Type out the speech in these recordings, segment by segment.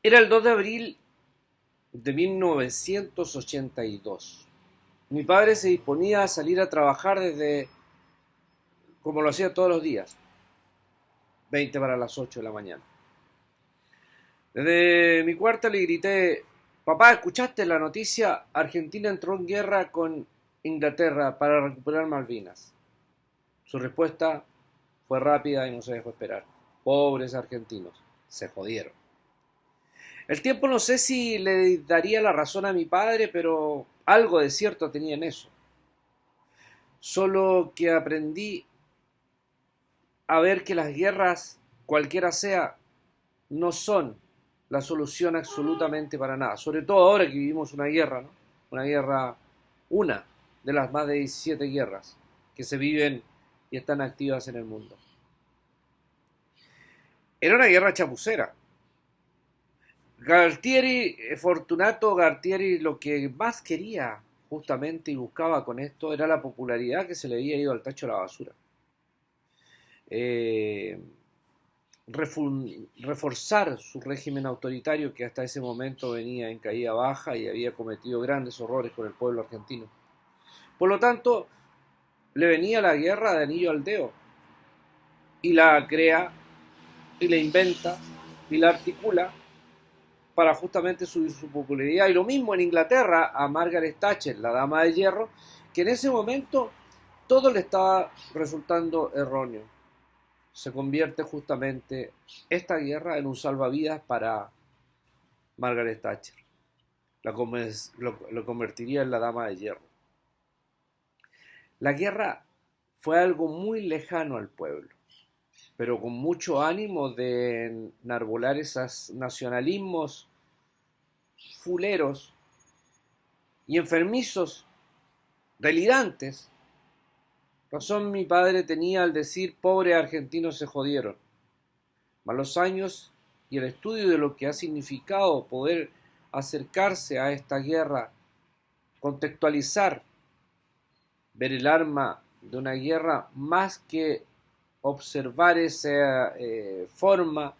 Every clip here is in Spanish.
Era el 2 de abril de 1982. Mi padre se disponía a salir a trabajar desde, como lo hacía todos los días, 20 para las 8 de la mañana. Desde mi cuarto le grité: papá, ¿escuchaste la noticia? Argentina entró en guerra con Inglaterra para recuperar Malvinas. Su respuesta fue rápida y no se dejó esperar. Pobres argentinos, se jodieron. El tiempo no sé si le daría la razón a mi padre, pero algo de cierto tenía en eso. Solo que aprendí a ver que las guerras, cualquiera sea, no son la solución absolutamente para nada. Sobre todo ahora que vivimos una guerra, ¿no? Una guerra, una de las más de 17 guerras que se viven y están activas en el mundo. Era una guerra chapucera. Galtieri, Fortunato Galtieri, lo que más quería justamente y buscaba con esto era la popularidad que se le había ido al tacho de la basura. Eh, reforzar su régimen autoritario que hasta ese momento venía en caída baja y había cometido grandes horrores con el pueblo argentino. Por lo tanto, le venía la guerra de anillo al dedo y la crea y la inventa y la articula para justamente subir su popularidad. Y lo mismo en Inglaterra a Margaret Thatcher, la dama de hierro, que en ese momento todo le estaba resultando erróneo. Se convierte justamente esta guerra en un salvavidas para Margaret Thatcher. Lo convertiría en la dama de hierro. La guerra fue algo muy lejano al pueblo, pero con mucho ánimo de enarbolar esos nacionalismos fuleros y enfermizos, delirantes. Razón mi padre tenía al decir: pobres argentinos se jodieron. Mas los años y el estudio de lo que ha significado poder acercarse a esta guerra, contextualizar, ver el arma de una guerra más que observar esa forma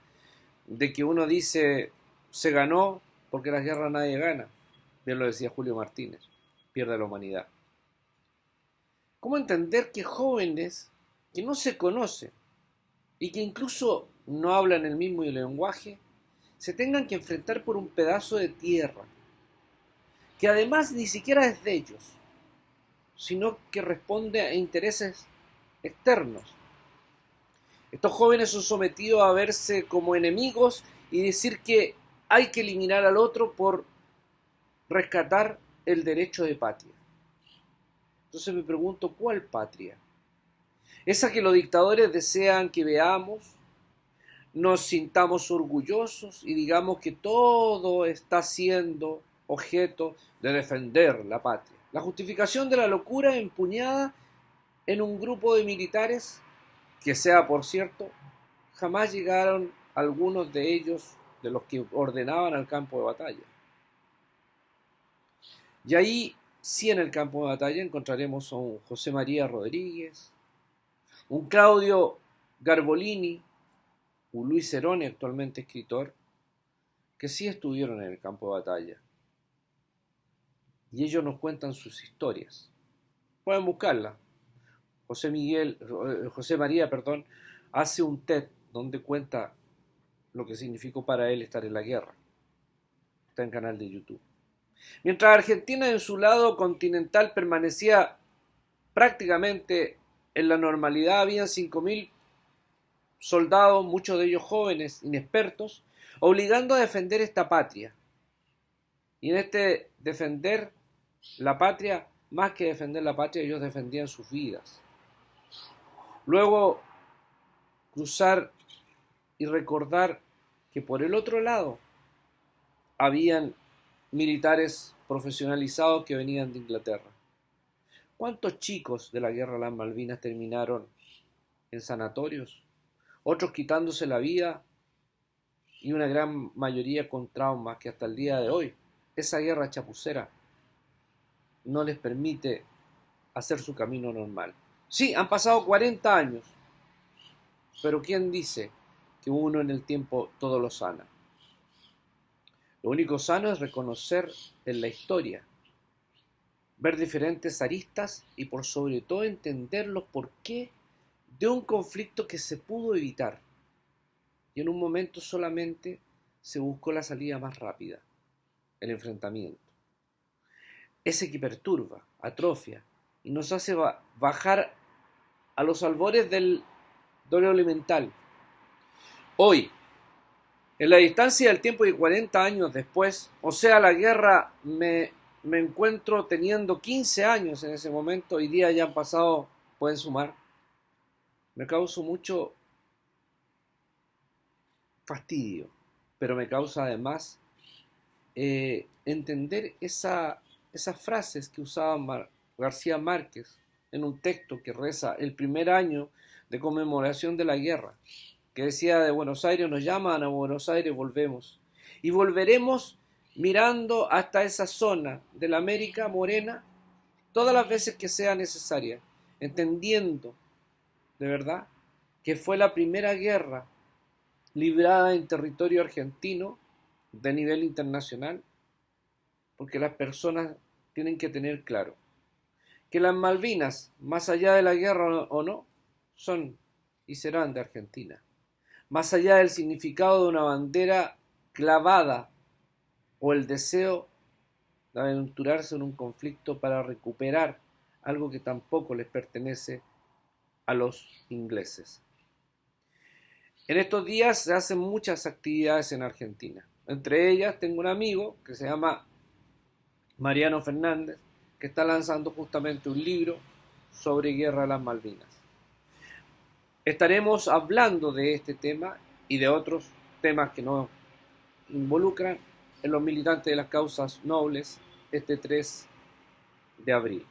de que uno dice se ganó, porque la guerra nadie gana. Bien lo decía Julio Martínez, pierde la humanidad. ¿Cómo entender que jóvenes que no se conocen y que incluso no hablan el mismo lenguaje se tengan que enfrentar por un pedazo de tierra que además ni siquiera es de ellos, sino que responde a intereses externos? Estos jóvenes son sometidos a verse como enemigos y decir que hay que eliminar al otro por rescatar el derecho de patria. Entonces me pregunto, ¿cuál patria? Esa que los dictadores desean que veamos, nos sintamos orgullosos y digamos que todo está siendo objeto de defender la patria. La justificación de la locura empuñada en un grupo de militares que, sea por cierto, jamás llegaron algunos de ellos de los que ordenaban al campo de batalla. Y ahí sí, en el campo de batalla encontraremos a un José María Rodríguez, un Claudio Garbolini, un Luis Cerone, actualmente escritor, que sí estuvieron en el campo de batalla. Y ellos nos cuentan sus historias. Pueden buscarla. José María, perdón, hace un TED donde cuenta lo que significó para él estar en la guerra. Está en el canal de YouTube. Mientras Argentina en su lado continental permanecía prácticamente en la normalidad, habían 5.000 soldados, muchos de ellos jóvenes, inexpertos, obligando a defender esta patria. Y en este defender la patria, más que defender la patria, ellos defendían sus vidas. Luego, cruzar y recordar que por el otro lado habían militares profesionalizados que venían de Inglaterra. ¿Cuántos chicos de la guerra de las Malvinas terminaron en sanatorios? Otros quitándose la vida y una gran mayoría con traumas que hasta el día de hoy esa guerra chapucera no les permite hacer su camino normal. Sí, han pasado 40 años, pero ¿quién dice que uno en el tiempo todo lo sana? Lo único sano es reconocer en la historia, ver diferentes aristas y por sobre todo entender los porqué de un conflicto que se pudo evitar y en un momento solamente se buscó la salida más rápida, el enfrentamiento. Ese que perturba, atrofia y nos hace bajar a los albores del dolor elemental. Hoy, en la distancia del tiempo de 40 años después, o sea, la guerra me encuentro teniendo 15 años en ese momento, hoy día ya han pasado, pueden sumar, me causa mucho fastidio, pero me causa además entender esas frases que usaba García Márquez en un texto que reza el primer año de conmemoración de la guerra, que decía: de Buenos Aires nos llaman, a Buenos Aires volvemos. Y volveremos mirando hasta esa zona de la América morena todas las veces que sea necesaria, entendiendo de verdad que fue la primera guerra librada en territorio argentino de nivel internacional, porque las personas tienen que tener claro que las Malvinas, más allá de la guerra o no, son y serán de Argentina. Más allá del significado de una bandera clavada o el deseo de aventurarse en un conflicto para recuperar algo que tampoco les pertenece a los ingleses. En estos días se hacen muchas actividades en Argentina. Entre ellas tengo un amigo que se llama Mariano Fernández, que está lanzando justamente un libro sobre guerra a las Malvinas. Estaremos hablando de este tema y de otros temas que nos involucran en los militantes de las causas nobles este 3 de abril.